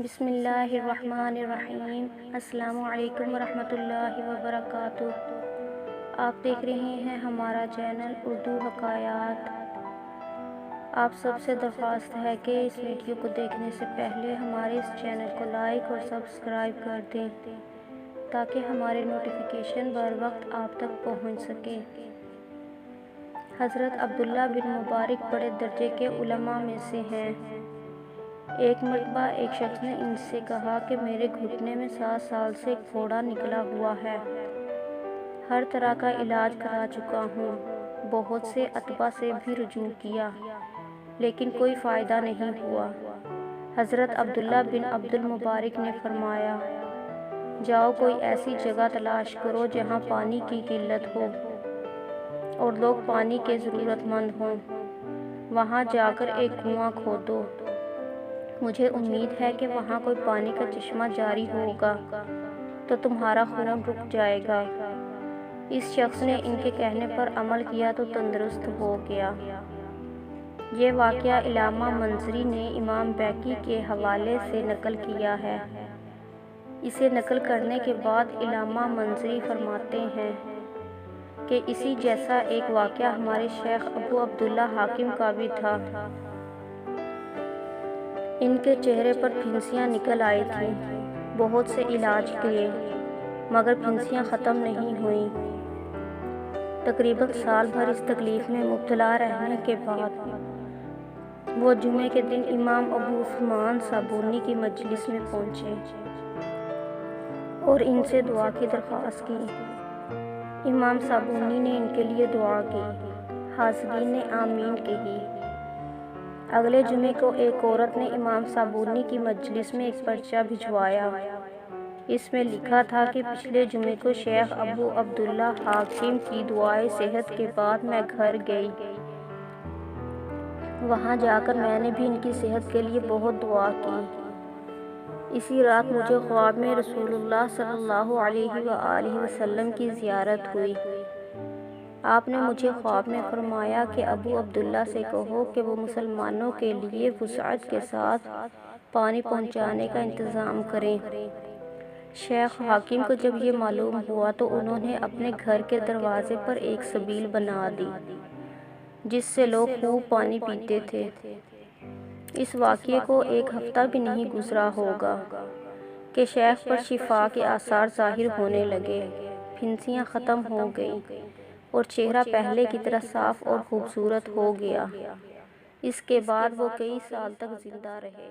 بسم اللہ الرحمن الرحیم۔ السلام علیکم ورحمۃ اللہ وبرکاتہ۔ آپ دیکھ رہے ہیں ہمارا چینل اردو حکایات۔ آپ سب سے درخواست ہے کہ اس ویڈیو کو دیکھنے سے پہلے ہمارے اس چینل کو لائک اور سبسکرائب کر دیں تاکہ ہمارے نوٹیفیکیشن بر وقت آپ تک پہنچ سکے۔ حضرت عبداللہ بن مبارک بڑے درجے کے علماء میں سے ہیں۔ ایک مرتبہ ایک شخص نے ان سے کہا کہ میرے گھٹنے میں 7 سال سے ایک پھوڑا نکلا ہوا ہے۔ ہر طرح کا علاج کرا چکا ہوں، بہت سے اطباء سے بھی رجوع کیا، لیکن کوئی فائدہ نہیں ہوا۔ حضرت عبداللہ بن عبد المبارک نے فرمایا، جاؤ کوئی ایسی جگہ تلاش کرو جہاں پانی کی قلت ہو اور لوگ پانی کے ضرورت مند ہوں، وہاں جا کر ایک کنواں کھودو۔ مجھے امید ہے کہ وہاں کوئی پانی کا چشمہ جاری ہوگا تو تمہارا خون رک جائے گا۔ اس شخص نے ان کے کہنے پر عمل کیا تو تندرست ہو گیا۔ یہ واقعہ علامہ منذری نے امام بیہقی کے حوالے سے نقل کیا ہے۔ اسے نقل کرنے کے بعد علامہ منذری فرماتے ہیں کہ اسی جیسا ایک واقعہ ہمارے شیخ ابو عبداللہ حاکم کا بھی تھا۔ ان کے چہرے پر پھنسیاں نکل آئی تھیں، بہت سے علاج کیے مگر پھنسیاں ختم نہیں ہوئیں۔ تقریباً سال بھر اس تکلیف میں مبتلا رہنے کے بعد وہ جمعے کے دن امام ابو عثمان صابونی کی مجلس میں پہنچے اور ان سے دعا کی درخواست کی۔ امام صابونی نے ان کے لیے دعا کی، حاضرین نے آمین کہی۔ اگلے جمعے کو ایک عورت نے امام صابونی کی مجلس میں ایک پرچہ بھجوایا۔ اس میں لکھا تھا کہ پچھلے جمعے کو شیخ ابو عبداللہ حاکم کی دعائے صحت کے بعد میں گھر گئی۔ وہاں جا کر میں نے بھی ان کی صحت کے لیے بہت دعا کی۔ اسی رات مجھے خواب میں رسول اللہ صلی اللہ علیہ وآلہ وسلم کی زیارت ہوئی۔ آپ نے مجھے خواب میں فرمایا کہ ابو عبداللہ سے کہو کہ وہ مسلمانوں کے لیے وسعت کے ساتھ پانی پہنچانے کا انتظام کریں۔ شیخ حاکم کو جب یہ معلوم ہوا تو انہوں نے اپنے گھر کے دروازے پر ایک سبیل بنا دی جس سے لوگ خوب پانی پیتے تھے۔ اس واقعے کو ایک ہفتہ بھی نہیں گزرا ہوگا کہ شیخ پر شفا کے آثار ظاہر ہونے لگے، پھنسیاں ختم ہو گئیں اور چہرہ پہلے کی طرح صاف اور خوبصورت ہو گیا۔ اس کے بعد وہ کئی سال تک زندہ رہے۔